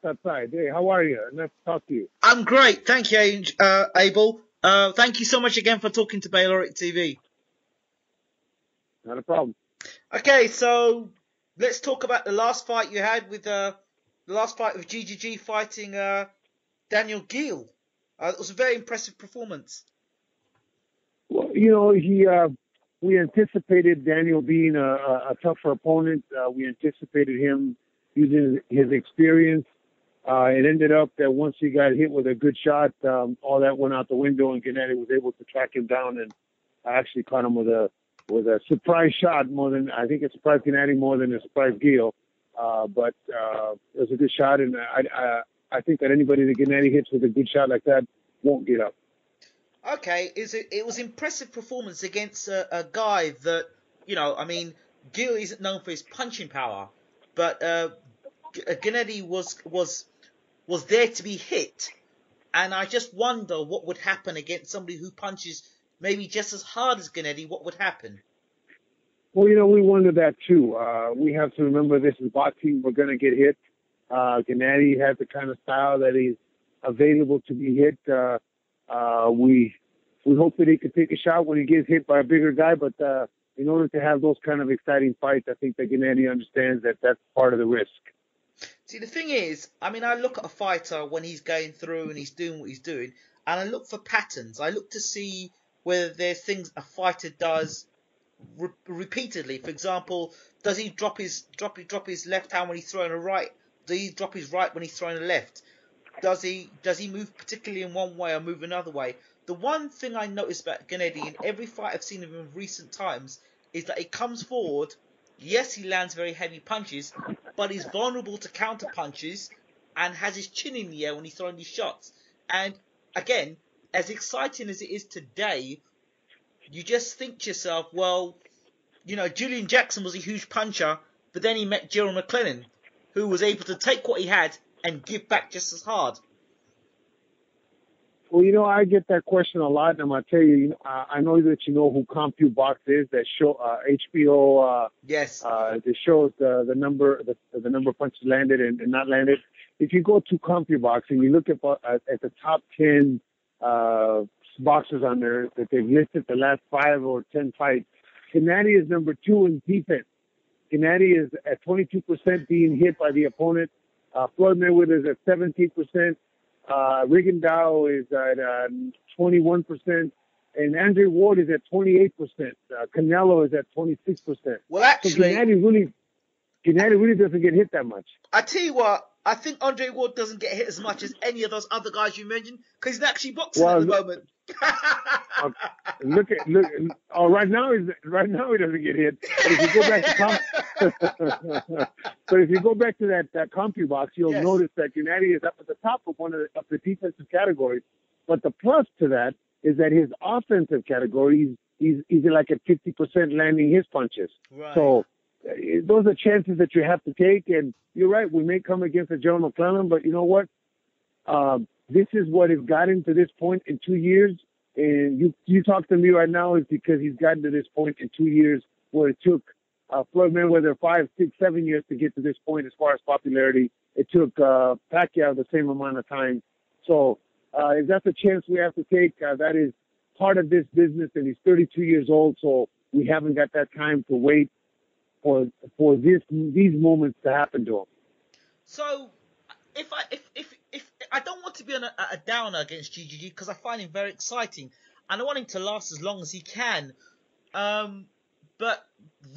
that side. Hey, how are you? Nice to talk to you. I'm great. Thank you, Abel. Thank you so much again for talking to Bayloric TV. Not a problem. Okay, so let's talk about the last fight you had with the last fight of GGG fighting Daniel Gill. It was a very impressive performance. Well, we anticipated Daniel being a tougher opponent. We anticipated him using his experience. It ended up that once he got hit with a good shot, all that went out the window, and Gennady was able to track him down, and I actually caught him with a surprise shot it surprised Gennady more than it surprised Gill. But it was a good shot, and I think that anybody that Gennady hits with a good shot like that won't get up. Okay, it was impressive performance against a guy that, Gill isn't known for his punching power, but Gennady was there to be hit, and I just wonder what would happen against somebody who punches maybe just as hard as Gennady. What would happen? Well, we wonder that too. We have to remember this is boxing. We're going to get hit. Gennady has the kind of style that he's available to be hit. We hope that he can take a shot when he gets hit by a bigger guy, but in order to have those kind of exciting fights, I think that Gennady understands that that's part of the risk. See, the thing is, I look at a fighter when he's going through and he's doing what he's doing, and I look for patterns. I look to see whether there's things a fighter does repeatedly. For example, does he drop his left hand when he's throwing a right? Does he drop his right when he's throwing a left? Does he move particularly in one way or move another way? The one thing I noticed about Gennady in every fight I've seen of him in recent times is that he comes forward. Yes, he lands very heavy punches, but he's vulnerable to counter punches and has his chin in the air when he's throwing these shots. And again, as exciting as it is today, you just think to yourself, well, Julian Jackson was a huge puncher, but then he met Gerald McLennan, who was able to take what he had and give back just as hard. Well, I get that question a lot, and I'm gonna tell you, I know that you know who CompuBox is. That show, HBO. Yes. That shows the number of punches landed and not landed. If you go to CompuBox and you look at the top 10 boxers on there that they've listed the last 5 or 10 fights, Gennady is number 2 in defense. Gennady is at 22% being hit by the opponent. Floyd Mayweather is at 17%. Rigondeaux is at 21%, and Andre Ward is at 28%. Canelo is at 26%. Well, actually, so Gennady really doesn't get hit that much. I tell you what, I think Andre Ward doesn't get hit as much as any of those other guys you mentioned because he's actually boxing at the moment. Look. Right now he doesn't get hit. But if you go back to that CompuBox, you'll notice that Gennady is up at the top of one of the defensive categories. But the plus to that is that his offensive category, he's like at 50% landing his punches. Right. So those are chances that you have to take. And you're right, we may come against a Gerald McLennan, but you know what? This is what has gotten to this point in 2 years. And you talk to me right now is because he's gotten to this point in 2 years where it took Floyd Mayweather 5, 6, 7 years to get to this point as far as popularity. It took Pacquiao the same amount of time. So if that's a chance we have to take, that is part of this business. And he's 32 years old, so we haven't got that time to wait for these moments to happen to him. So if I don't want to be a downer against GGG because I find him very exciting and I want him to last as long as he can. But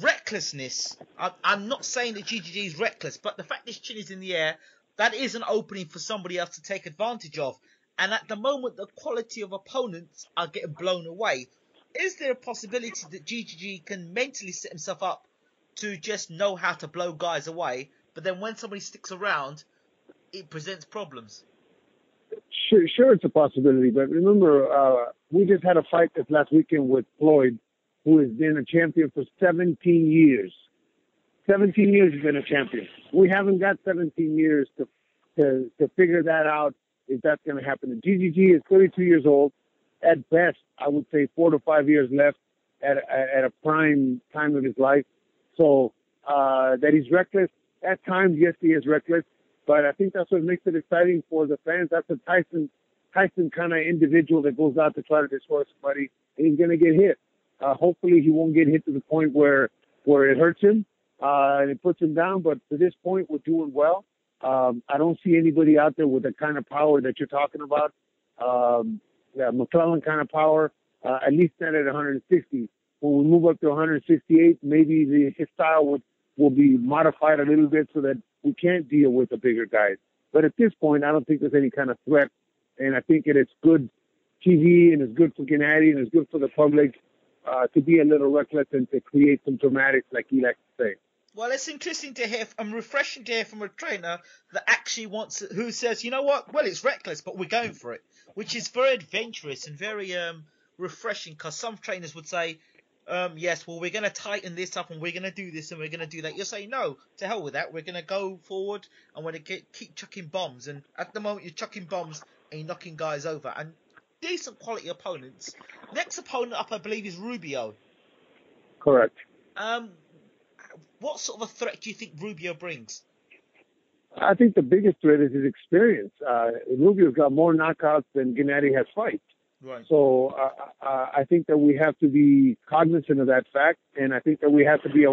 recklessness, I'm not saying that GGG is reckless, but the fact his chin is in the air, that is an opening for somebody else to take advantage of. And at the moment, the quality of opponents are getting blown away. Is there a possibility that GGG can mentally set himself up to just know how to blow guys away, but then when somebody sticks around, it presents problems? Sure, it's a possibility. But remember, we just had a fight this last weekend with Floyd, who has been a champion for 17 years. 17 years he's been a champion. We haven't got 17 years to figure that out if that's going to happen. And GGG is 32 years old. At best, I would say 4 to 5 years left at a prime time of his life. So that he's reckless. At times, yes, he is reckless. But I think that's what makes it exciting for the fans. That's a Tyson kind of individual that goes out to try to destroy somebody, and he's going to get hit. Hopefully he won't get hit to the point where it hurts him and it puts him down. But to this point, we're doing well. I don't see anybody out there with the kind of power that you're talking about. McClellan kind of power, at least not at 160. When we move up to 168, maybe his style will be modified a little bit so that we can't deal with the bigger guys. But at this point, I don't think there's any kind of threat. And I think it's good TV and it's good for Gennady and it's good for the public to be a little reckless and to create some dramatics, like he likes to say. Well, it's interesting to hear and refreshing to hear from a trainer that actually who says, you know what, well, it's reckless, but we're going for it, which is very adventurous and very refreshing, because some trainers would say, yes, well, we're going to tighten this up and we're going to do this and we're going to do that. You're saying, no, to hell with that. We're going to go forward and we're going to keep chucking bombs. And at the moment, you're chucking bombs and you're knocking guys over. And decent quality opponents. Next opponent up, I believe, is Rubio. Correct. What sort of a threat do you think Rubio brings? I think the biggest threat is his experience. Rubio's got more knockouts than Gennady has fights. Right. So I think that we have to be cognizant of that fact, and I think that we have to be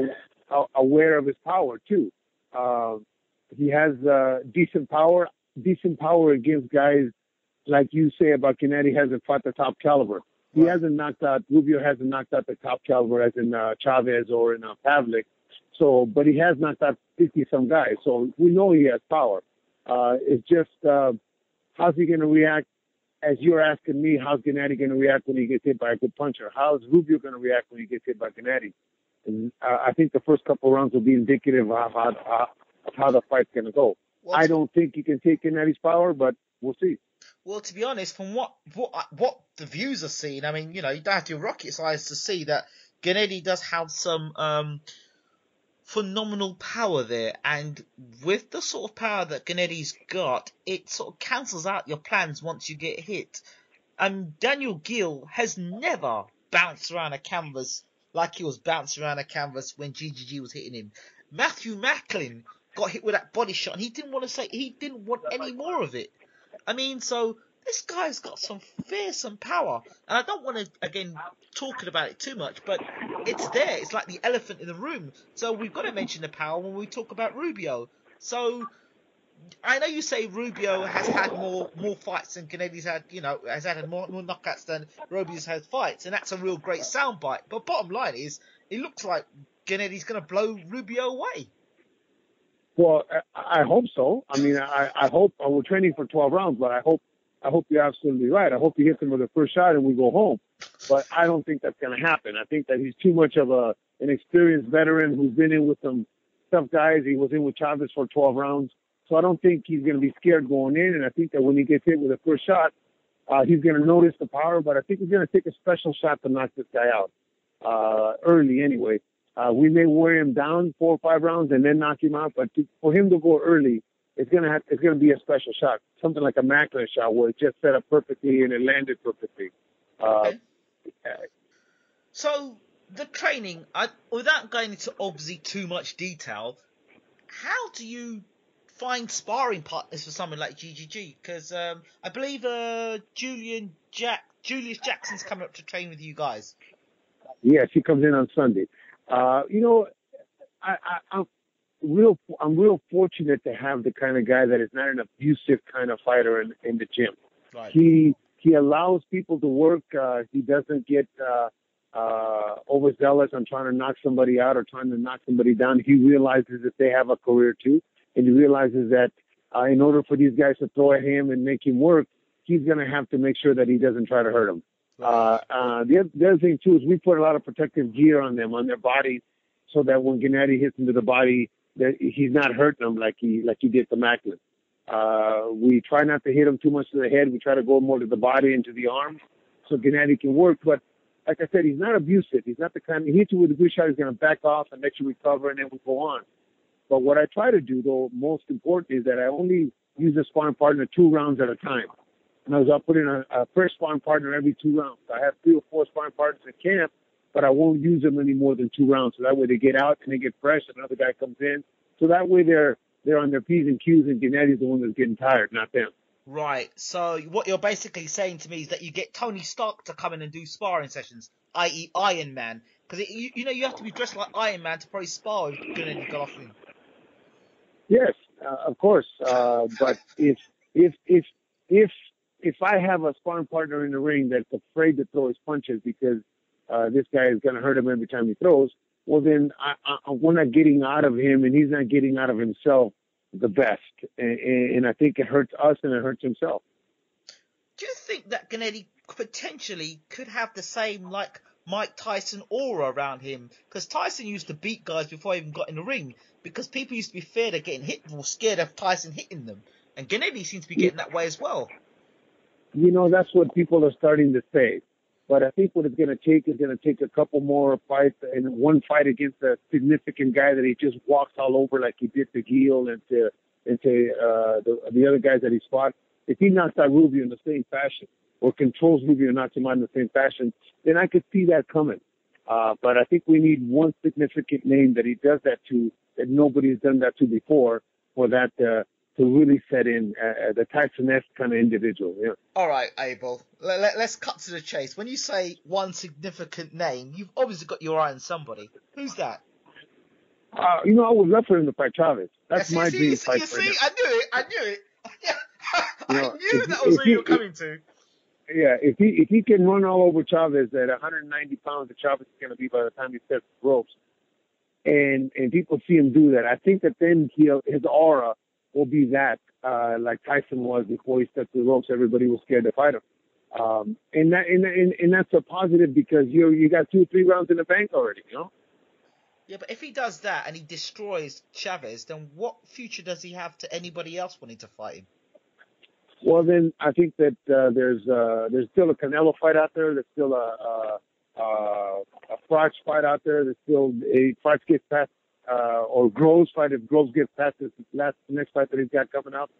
aware of his power too. He has decent power against guys like you say about Gennady hasn't fought the top caliber. He hasn't knocked out, Rubio hasn't knocked out the top caliber as in Chavez or in Pavlik. So, but he has knocked out 50-some guys. So we know he has power. It's just how's he going to react? As you're asking me, how's Gennady going to react when he gets hit by a good puncher? How's Rubio going to react when he gets hit by Gennady? And I think the first couple of rounds will be indicative of how the fight's going to go. Well, I don't think he can take Gennady's power, but we'll see. Well, to be honest, from what the views are seeing, I mean, you know, you don't have to rocket science to see that Gennady does have some phenomenal power there, and with the sort of power that Gennady's got, it sort of cancels out your plans once you get hit. Daniel Gill has never bounced around a canvas like he was bouncing around a canvas when GGG was hitting him. Matthew Macklin got hit with that body shot, and he didn't want any more of it. I mean, so this guy's got some fearsome power. And I don't want to, again, talking about it too much, but it's there. It's like the elephant in the room. So we've got to mention the power when we talk about Rubio. So I know you say Rubio has had more fights than Gennady's had, you know, has had more knockouts than Rubio's had fights. And that's a real great soundbite. But bottom line is, it looks like Gennady's going to blow Rubio away. Well, I hope so. I mean, I hope we're training for 12 rounds, but I hope you're absolutely right. I hope he hits him with the first shot and we go home. But I don't think that's going to happen. I think that he's too much of an experienced veteran who's been in with some tough guys. He was in with Chavez for 12 rounds. So I don't think he's going to be scared going in. And I think that when he gets hit with the first shot, he's going to notice the power. But I think he's going to take a special shot to knock this guy out early anyway. We may wear him down 4 or 5 rounds and then knock him out, but for him to go early, it's gonna be a special shot, something like a Macklin shot where it just set up perfectly and it landed perfectly. So the training, without going into obviously too much detail, how do you find sparring partners for someone like GGG? Because I believe Julius Jackson's coming up to train with you guys. Yes, he comes in on Sunday. You know, I'm real fortunate to have the kind of guy that is not an abusive kind of fighter in the gym. Right. He allows people to work. He doesn't get overzealous on trying to knock somebody out or trying to knock somebody down. He realizes that they have a career too, and he realizes that in order for these guys to throw at him and make him work, he's going to have to make sure that he doesn't try to hurt them. The other thing too is we put a lot of protective gear on them, on their bodies, so that when Gennady hits into the body, that he's not hurting them like he did to Macklin. We try not to hit him too much to the head. We try to go more to the body and to the arms, so Gennady can work. But like I said, he's not abusive. He's not the kind. He hits you with a good shot, he's going to back off and let you recover, and then we go on. But what I try to do, though, most important, is that I only use a sparring partner 2 rounds at a time. And I'll put in a fresh sparring partner every 2 rounds. I have 3 or 4 sparring partners in camp, but I won't use them any more than 2 rounds. So that way they get out and they get fresh, and another guy comes in. So that way they're they're on their P's and Q's, and Gennady's the one that's getting tired, not them. Right. So what you're basically saying to me is that you get Tony Stark to come in and do sparring sessions, i.e. Iron Man. Because you have to be dressed like Iron Man to probably spar with Gennady Golovkin. Yes, of course. But if I have a sparring partner in the ring that's afraid to throw his punches because this guy is going to hurt him every time he throws, well then we're not getting out of him, and he's not getting out of himself the best. And I think it hurts us and it hurts himself. Do you think that Gennady potentially could have the same like Mike Tyson aura around him? Because Tyson used to beat guys before he even got in the ring because people used to be feared of getting hit or scared of Tyson hitting them. And Gennady seems to be getting that way as well. You know, that's what people are starting to say. But I think what it's going to take is going to take a couple more fights, and one fight against a significant guy that he just walks all over like he did to Gil and to the other guys that he fought. If he knocks out Rubio in the same fashion, or controls Rubio and knocks him out in the same fashion, then I could see that coming. But I think we need one significant name that he does that to, that nobody's done that to before, for that to really set in the Tyson-esque kind of individual. Yeah. All right, Abel. Let's cut to the chase. When you say one significant name, you've obviously got your eye on somebody. Who's that? You know, I would love for him to fight Chavez. That's my dream fight. You see, I knew it. I knew that was where you were coming to. Yeah, if he can run all over Chavez at 190 pounds, that Chavez is going to be by the time he steps the ropes, and people see him do that, I think that then his aura will be that, like Tyson was before he stepped the ropes. Everybody was scared to fight him, and that's a positive because you got 2-3 rounds in the bank already, you know. Yeah, but if he does that and he destroys Chavez, then what future does he have to anybody else wanting to fight him? Well, then I think that there's still a Canelo fight out there. There's still a Froch fight out there. There's still a Froch gets past or Groves fight if Groves gets past the next fight that he's got coming up.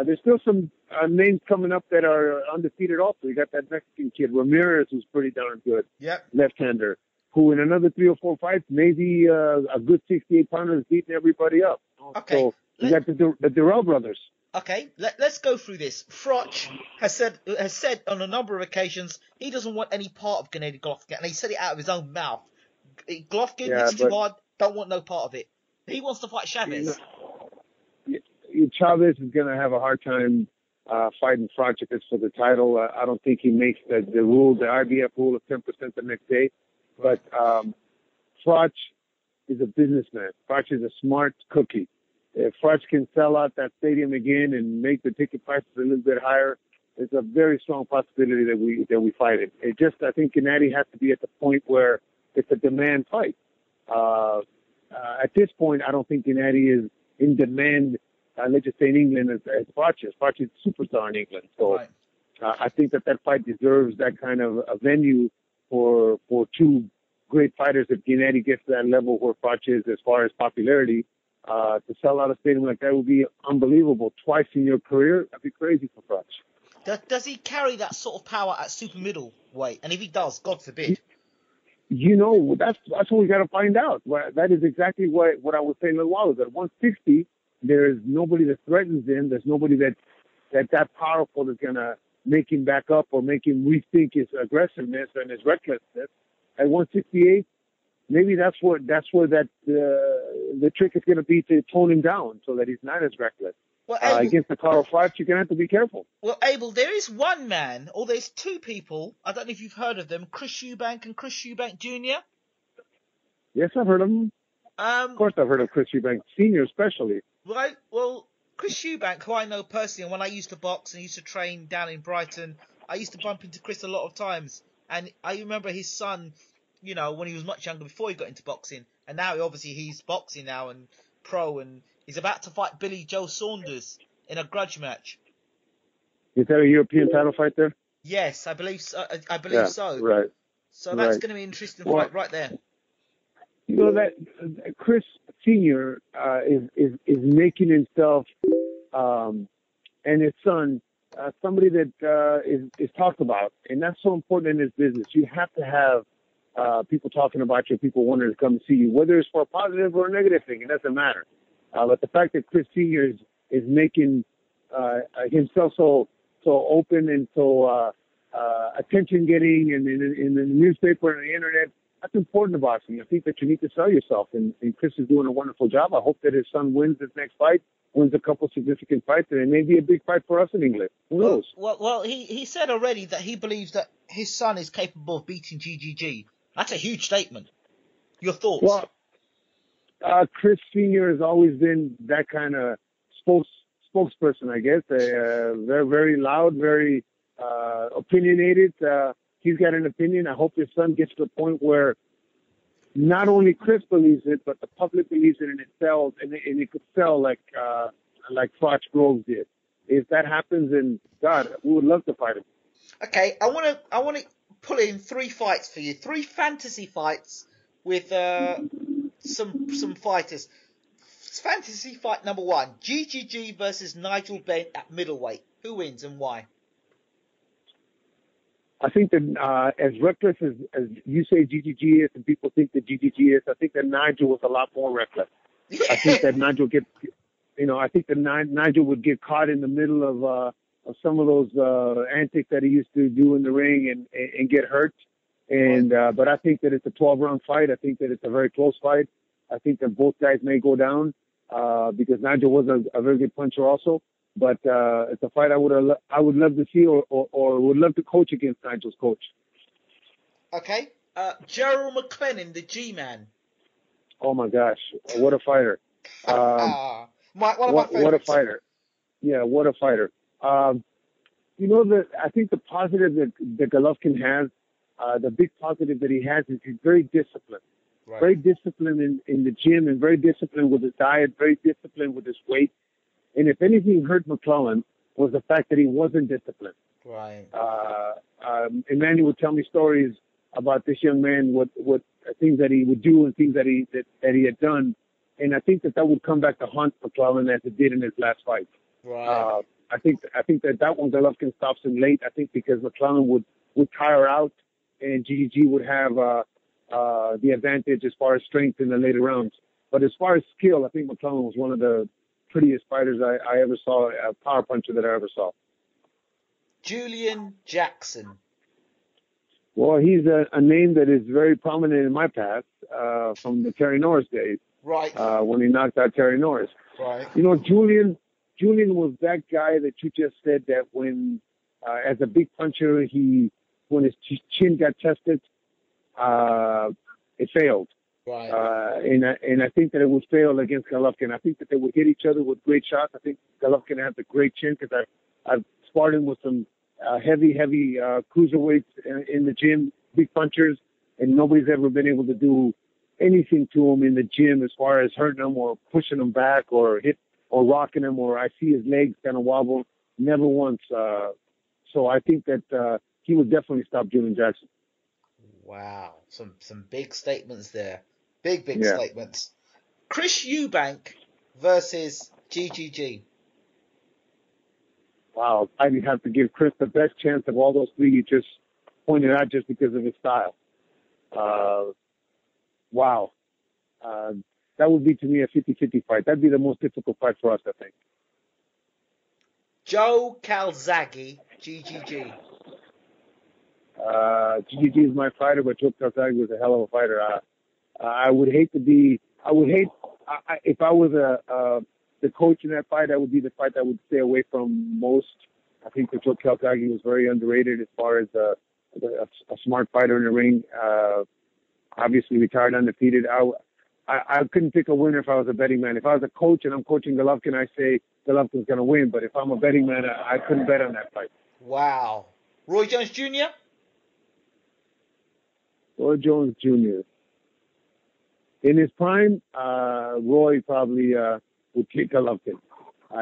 There's still some names coming up that are undefeated also. You got that Mexican kid Ramirez, who's pretty darn good. Yep. Left-hander, who in another 3 or 4 fights, maybe a good 68-pounder is beating everybody up. Okay. So you got the Durrell brothers. Okay, let's go through this. Froch has said on a number of occasions he doesn't want any part of Gennady Golovkin, and he said it out of his own mouth. Golovkin, it's too hard, don't want no part of it. He wants to fight Chavez. Chavez is going to have a hard time fighting Froch if it's for the title. I don't think he makes the IBF rule of 10% the next day. But Froch is a businessman. Froch is a smart cookie. If Froch can sell out that stadium again and make the ticket prices a little bit higher, there's a very strong possibility that we fight it. I think Gennady has to be at the point where it's a demand fight. At this point, I don't think Gennady is in demand, let's just say in England, as Froch is. Froch is a superstar in England. So right. I think that fight deserves that kind of a venue for two great fighters. If Gennady gets to that level where Froch is as far as popularity, to sell out a stadium like that would be unbelievable. Twice in your career, that'd be crazy for Froch. Does he carry that sort of power at super middleweight? And if he does, God forbid. You know, that's what we got to find out. That is exactly what I was saying a little while ago. At 160, there's nobody that threatens him. There's nobody that powerful that's going to make him back up or make him rethink his aggressiveness and his recklessness. At 168, maybe that's where the trick is going to be, to tone him down so that he's not as reckless. Well, Abel, against the Carl Froch, you're going to have to be careful. Well, Abel, there is one man, or there's two people, I don't know if you've heard of them, Chris Eubank and Chris Eubank Jr. Yes, I've heard of them. Of course I've heard of Chris Eubank Sr. especially. Right, well, Chris Eubank, who I know personally, and when I used to box and used to train down in Brighton, I used to bump into Chris a lot of times. And I remember his son, you know, when he was much younger before he got into boxing. And now, obviously, he's boxing now and pro, and he's about to fight Billy Joe Saunders in a grudge match. Is that a European title fight there? Yes, I believe so. So. Right. So that's going to be an interesting fight right there. You know that Chris Senior is making himself and his son somebody that is talked about, and that's so important in this business. You have to have people talking about you, people wanting to come see you, whether it's for a positive or a negative thing. It doesn't matter. But the fact that Chris Senior is making himself so open and so attention getting in the newspaper and the internet, that's important to boxing. I think that you need to sell yourself, and Chris is doing a wonderful job. I hope that his son wins his next fight, wins a couple significant fights, and it may be a big fight for us in England. Who knows? Well, he said already that he believes that his son is capable of beating GGG. That's a huge statement. Your thoughts? Well, Chris Senior has always been that kind of spokesperson, I guess. Very, very loud, very opinionated. He's got an opinion. I hope his son gets to the point where not only Chris believes it, but the public believes it, and it sells, and it could sell like Fox Groves did. If that happens, then God, we would love to fight him. Okay, I want to pull in 3 fights for you, 3 fantasy fights with some fighters. Fantasy fight number 1: GGG versus Nigel Benn at middleweight. Who wins and why? I think that as reckless as you say GGG is, and people think that GGG is, I think that Nigel was a lot more reckless. I think that Nigel Nigel would get caught in the middle of some of those antics that he used to do in the ring and get hurt. And but I think that it's a 12-round fight. I think that it's a very close fight. I think that both guys may go down because Nigel was a very good puncher also. But it's a fight I would love to see or would love to coach against Nigel's coach. Okay. Gerald McLennan, the G-Man. Oh, my gosh. What a fighter. One of my favorites. What a fighter. Yeah, what a fighter. I think the positive that Golovkin has, the big positive that he has is he's very disciplined. Right. Very disciplined in the gym and very disciplined with his diet, very disciplined with his weight. And if anything hurt McClellan was the fact that he wasn't disciplined. Right. Emmanuel would tell me stories about this young man, what things that he would do and things that he had done. And I think that would come back to haunt McClellan as it did in his last fight. Right. I think that one Golovkin stops him late. I think because McClellan would tire out and GGG would have the advantage as far as strength in the later rounds. But as far as skill, I think McClellan was one of the prettiest fighters I ever saw, a power puncher that I ever saw. Julian Jackson. Well, he's a name that is very prominent in my past from the Terry Norris days. Right. When he knocked out Terry Norris. Right. Julian was that guy that you just said that when, as a big puncher, when his chin got tested, it failed. Right. And I think that it would fail against Golovkin. I think that they would hit each other with great shots. I think Golovkin has a great chin because I've sparred him with some heavy cruiserweights in the gym, big punchers, and nobody's ever been able to do anything to him in the gym as far as hurting him or pushing him back or hit or rocking him, or I see his legs kind of wobble. Never once. So I think that he would definitely stop Julian Jackson. Wow, some big statements there. Big statements. Chris Eubank versus GGG. Wow, I'd have to give Chris the best chance of all those 3 you just pointed out just because of his style. Wow. That would be, to me, a 50-50 fight. That'd be the most difficult fight for us, I think. Joe Calzaghe, GGG. GGG is my fighter, but Joe Calzaghe was a hell of a fighter. If I was the coach in that fight, that would be the fight I would stay away from most. I think that Joe Calzaghe was very underrated as far as a smart fighter in the ring. Obviously retired undefeated. I couldn't pick a winner if I was a betting man. If I was a coach and I'm coaching Golovkin, I say Golovkin's going to win. But if I'm a betting man, I couldn't bet on that fight. Wow. Roy Jones Jr.? Roy Jones Jr. In his prime, Roy probably would kick Golovkin.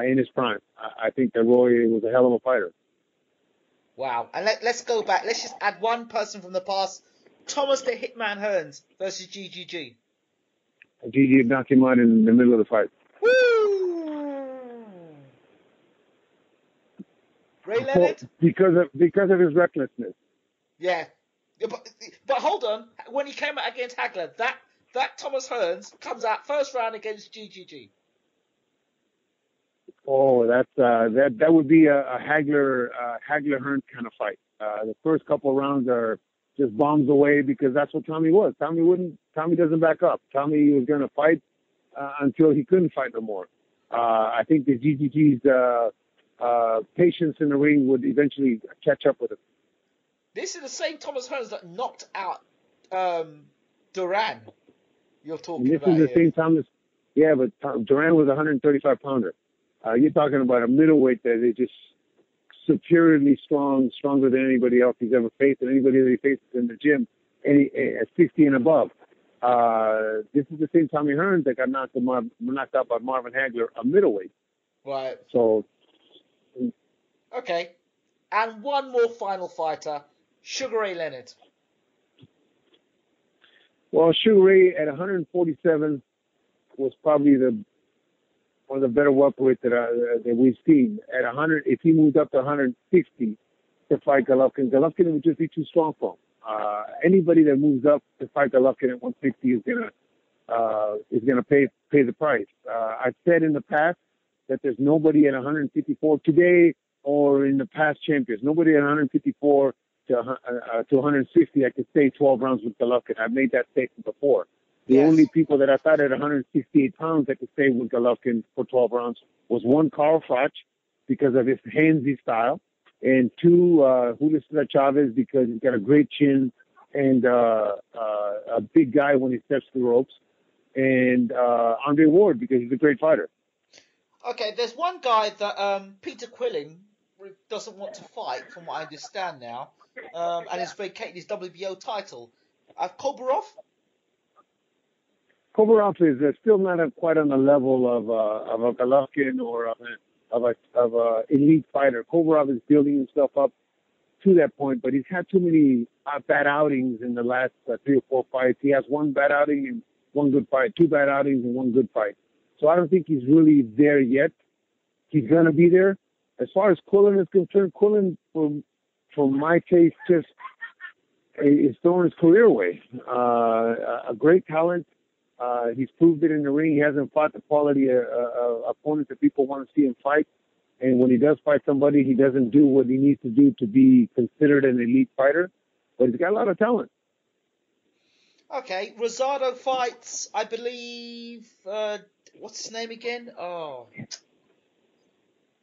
In his prime, I think that Roy was a hell of a fighter. Wow. And let's go back. Let's just add one person from the past. Thomas the Hitman Hearns versus GGG. GG knocked him out in the middle of the fight. Woo! Ray Leonard? Because of his recklessness. Yeah. But hold on. When he came out against Hagler, that Thomas Hearns comes out first round against GGG. Oh, that would be a Hagler Hearn kind of fight. The first couple of rounds are just bombs away because that's what Tommy was. Tommy doesn't back up. Tommy was going to fight until he couldn't fight no more. I think the GGG's patience in the ring would eventually catch up with him. This is the same Thomas Hearns that knocked out Duran. You're talking and this about is the here. same Thomas. Yeah, but Duran was a 135 pounder. You're talking about a middleweight that is just superiorly strong, stronger than anybody else he's ever faced, and anybody that he faces in the gym, at 60 and above. This is the same Tommy Hearns that got knocked out by Marvin Hagler, a middleweight. Right. So. Okay. And one more final fighter, Sugar Ray Leonard. Well, Sugar Ray at 147 was probably one of the better welterweights that we've seen. At 100, if he moved up to 160 to fight Golovkin, Golovkin would just be too strong for him. Anybody that moves up to fight Golovkin at 160 is gonna pay the price. I've said in the past that there's nobody at 154 today or in the past champions, nobody at 154 to 160 I could stay 12 rounds with Golovkin. I've made that statement before. The only people that I thought at 168 pounds that could stay with Golovkin for 12 rounds was one, Carl Froch, because of his handsy style, and two, Julio Cesar Chavez, because he's got a great chin and a big guy when he steps the ropes, and Andre Ward, because he's a great fighter. Okay, there's one guy that Peter Quillin doesn't want to fight, from what I understand now, and is vacating his WBO title. Kobarov? Kobarov is still not quite on the level of a Golovkin or of a elite fighter. Kobarov is building himself up to that point, but he's had too many bad outings in the last 3 or 4 fights. He has one bad outing and one good fight, 2 bad outings and 1 good fight. So I don't think he's really there yet. He's going to be there. As far as Quillin is concerned, Quillin, for my taste, just is throwing his career away. A great talent. He's proved it in the ring. He hasn't fought the quality opponents that people want to see him fight. And when he does fight somebody, he doesn't do what he needs to do to be considered an elite fighter. But he's got a lot of talent. Okay, Rosado fights, I believe, what's his name again? Oh,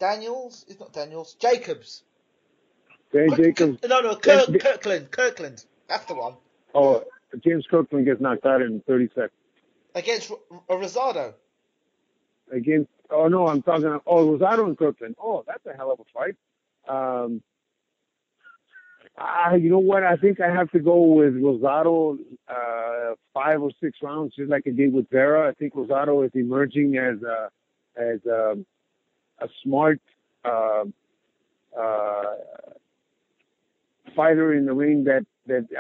Daniels? It's not Daniels. Jacobs. Jacobs. No, Kirkland. That's the one. Oh, James Kirkland gets knocked out in 30 seconds. Against Rosado. I'm talking, Rosado and Kirkland. Oh, that's a hell of a fight. You know what? I think I have to go with Rosado 5 or 6 rounds, just like I did with Vera. I think Rosado is emerging as a smart fighter in the ring that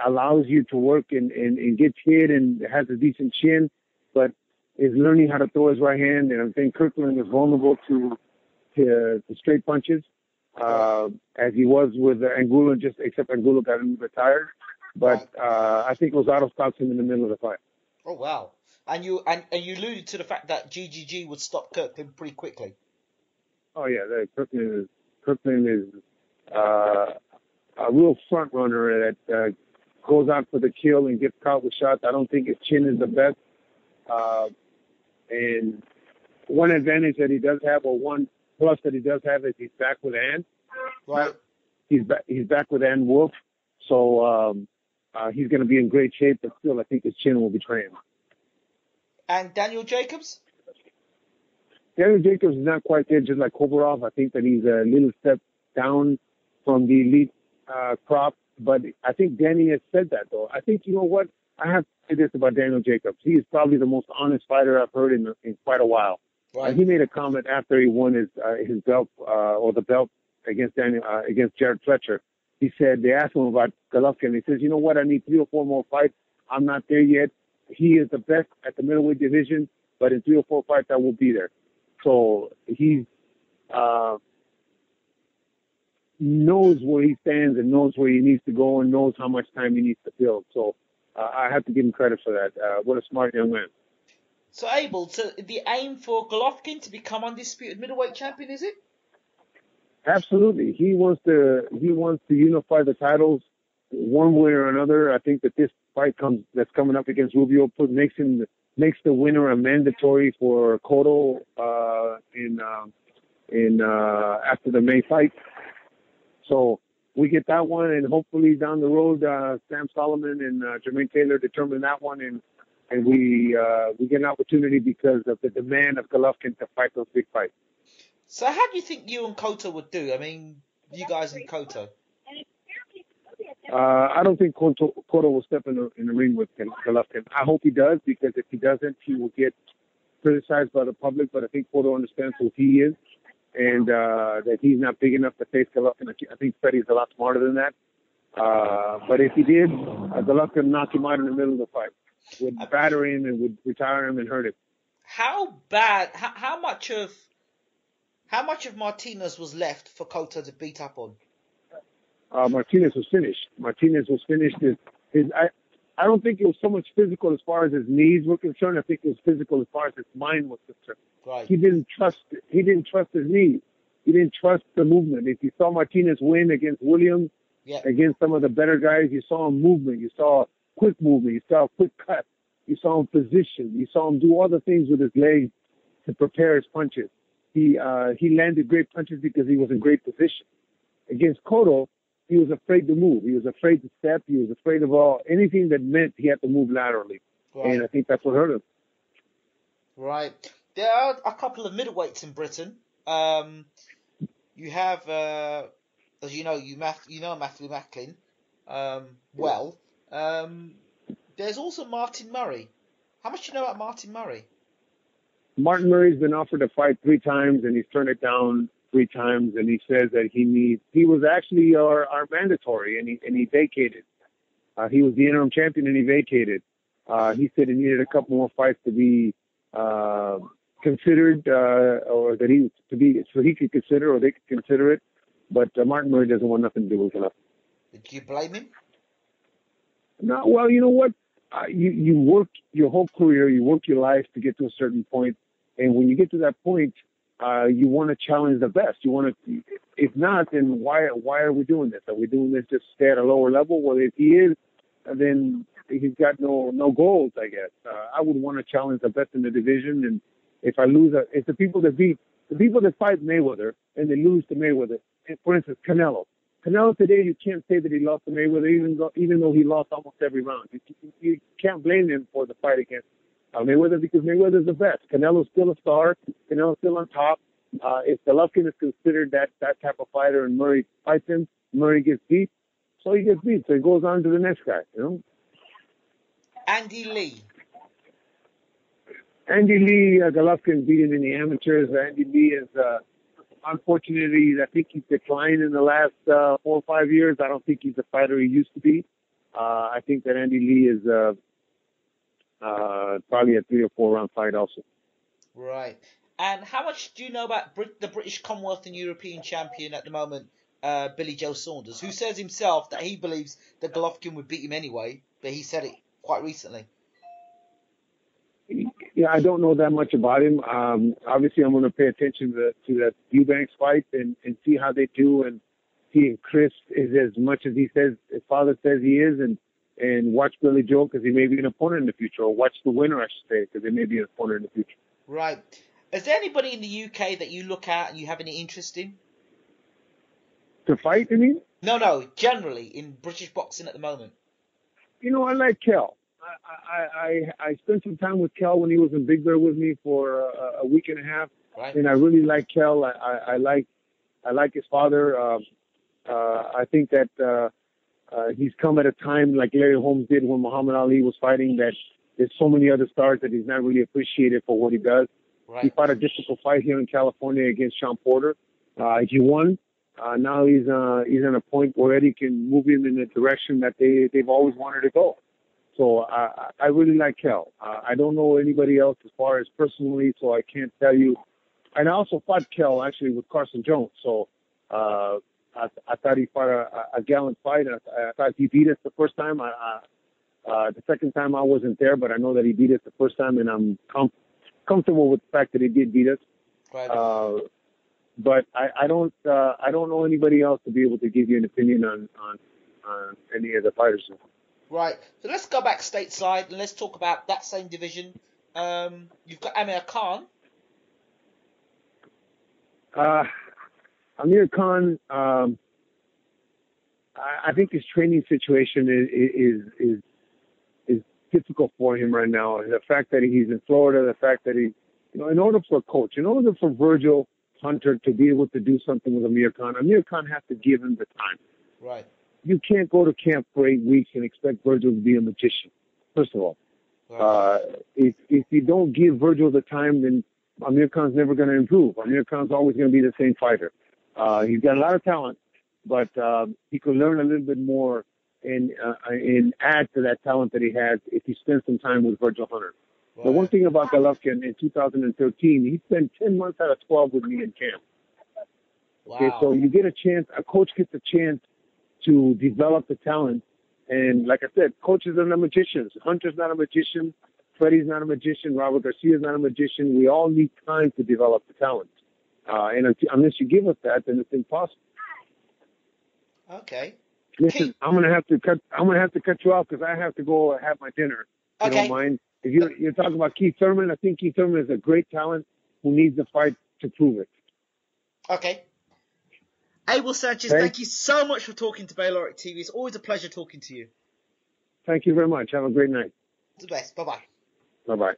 allows you to work and gets hit and has a decent chin, but is learning how to throw his right hand. And I think Kirkland is vulnerable to straight punches, as he was with Angulo, except Angulo got him retired. But I think Rosado stops him in the middle of the fight. Oh wow! And you alluded to the fact that GGG would stop Kirkland pretty quickly. Oh yeah, Kirkland is a real front runner that goes out for the kill and gets caught with shots. I don't think his chin is the best. And one advantage that he does have, or one plus that he does have, is he's back with Ann. Right. He's back with Ann Wolf. So he's going to be in great shape, but still I think his chin will betray him. And Daniel Jacobs? Daniel Jacobs is not quite there, just like Kobarov. I think that he's a little step down from the elite crop. But I think Danny has said that, though. I think, you know what? I have to say this about Daniel Jacobs. He is probably the most honest fighter I've heard in quite a while. Right. He made a comment after he won his belt, or the belt against Jared Fletcher. He said, they asked him about Golovkin. He says, you know what? I need 3 or 4 more fights. I'm not there yet. He is the best at the middleweight division, but in 3 or 4 fights, I will be there. So he knows where he stands and knows where he needs to go and knows how much time he needs to build. So I have to give him credit for that. What a smart young man. So Abel, so the aim for Golovkin to become undisputed middleweight champion, is it? Absolutely. He wants to unify the titles one way or another. I think that this fight that's coming up against Rubio makes the winner a mandatory for Cotto after the May fight. So we get that one, and hopefully down the road, Sam Solomon and Jermaine Taylor determine that one, and we get an opportunity because of the demand of Golovkin to fight those big fights. So how do you think you and Cotto would do? I mean, you guys and Cotto. I don't think Cotto will step in the ring with Golovkin. I hope he does, because if he doesn't, he will get criticized by the public. But I think Cotto understands who he is, and that he's not big enough to face Golovkin. I think Freddie's a lot smarter than that. But if he did, Golovkin would knock him out in the middle of the fight, would batter him and would retire him and hurt him. How bad? How much of Martinez was left for Cotto to beat up on? Martinez was finished. I don't think it was so much physical as far as his knees were concerned. I think it was physical as far as his mind was concerned. Right. He didn't trust his knees. He didn't trust the movement. If you saw Martinez win against Williams, against some of the better guys, you saw him movement. You saw quick movement. You saw a quick cut. You saw him position. You saw him do all the things with his legs to prepare his punches. He landed great punches because he was in great position. Against Cotto, he was afraid to move. He was afraid to step. He was afraid of anything that meant he had to move laterally. Right. And I think that's what hurt him. Right. There are a couple of middleweights in Britain. You have, as you know, Matthew Macklin well. There's also Martin Murray. How much do you know about Martin Murray? Martin Murray's been offered a fight 3 times, and he's turned it down 3 times, and he says that he was actually our mandatory, and he vacated. He was the interim champion, and he vacated. He said he needed a couple more fights to be considered, or that so he could consider, or they could consider it. But Martin Murray doesn't want nothing to do with it. Do you blame him? No. Well, you know what? You work your whole career, you work your life to get to a certain point, and when you get to that point, you want to challenge the best. You want to. If not, then why are we doing this? Are we doing this just to stay at a lower level? Well, if he is, then he's got no goals, I guess. I would want to challenge the best in the division, and if I lose, it's the people that fight Mayweather and they lose to Mayweather. And for instance, Canelo today, you can't say that he lost to Mayweather, even though he lost almost every round. You can't blame him for the fight against Mayweather, because Mayweather's the best. Canelo's still a star. Canelo's still on top. If Golovkin is considered that type of fighter and Murray fights him, Murray gets beat. So he gets beat. So he goes on to the next guy, Andy Lee, Golovkin beat him in the amateurs. Andy Lee is, unfortunately, I think he's declined in the last 4 or 5 years. I don't think he's the fighter he used to be. I think that Andy Lee is probably a 3 or 4 round fight also. Right. And how much do you know about the British Commonwealth and European champion at the moment, Billy Joe Saunders, who says himself that he believes that Golovkin would beat him anyway, but he said it quite recently? Yeah, I don't know that much about him. Obviously, I'm going to pay attention to that Eubanks fight and see how they do, and see if Chris is as much as he says, his father says he is, and watch Billy Joe, because he may be an opponent in the future, or watch the winner, I should say, because he may be an opponent in the future. Right. Is there anybody in the UK that you look at and you have any interest in? To fight, you mean? No, generally, in British boxing at the moment. I like Kel. I spent some time with Kel when he was in Big Bear with me for a week and a half, right. And I really like Kel. I like his father. I think that he's come at a time like Larry Holmes did when Muhammad Ali was fighting, that there's so many other stars that he's not really appreciated for what he does. Right. He fought a difficult fight here in California against Sean Porter. He won. Now he's in a point where Eddie can move him in the direction that they've always wanted to go. So I really like Kel. I don't know anybody else as far as personally, so I can't tell you. And I also fought Kel actually with Carson Jones. So I thought he fought a gallant fight. I thought he beat us the first time. The second time I wasn't there, but I know that he beat us the first time, and I'm comfortable with the fact that he did beat us. Right. But I don't know anybody else to be able to give you an opinion on any of the fighters. Right. So let's go back stateside and let's talk about that same division. You've got Amir Khan. Amir Khan, I think his training situation is difficult for him right now. The fact that he's in Florida, the fact that he, in order for a coach, in order for Virgil Hunter to be able to do something with Amir Khan has to give him the time. Right. You can't go to camp for 8 weeks and expect Virgil to be a magician, first of all. Right. If you don't give Virgil the time, then Amir Khan's never going to improve. Amir Khan's always going to be the same fighter. He's got a lot of talent, but he could learn a little bit more and add to that talent that he has if he spends some time with Virgil Hunter. Right. The one thing about Golovkin in 2013, he spent 10 months out of 12 with me in camp. Wow. Okay, so you get a chance, a coach gets a chance to develop the talent. And like I said, coaches are not magicians. Hunter's not a magician. Freddie's not a magician. Robert Garcia's not a magician. We all need time to develop the talent. And unless you give us that, then it's impossible. Okay. Listen, I'm gonna have to cut you off because I have to go have my dinner. If you don't mind. If you're talking about Keith Thurman, I think Keith Thurman is a great talent who needs to fight to prove it. Okay. Abel Sanchez, thank you so much for talking to Bayloric TV. It's always a pleasure talking to you. Thank you very much. Have a great night. All the best. Bye-bye. Bye-bye.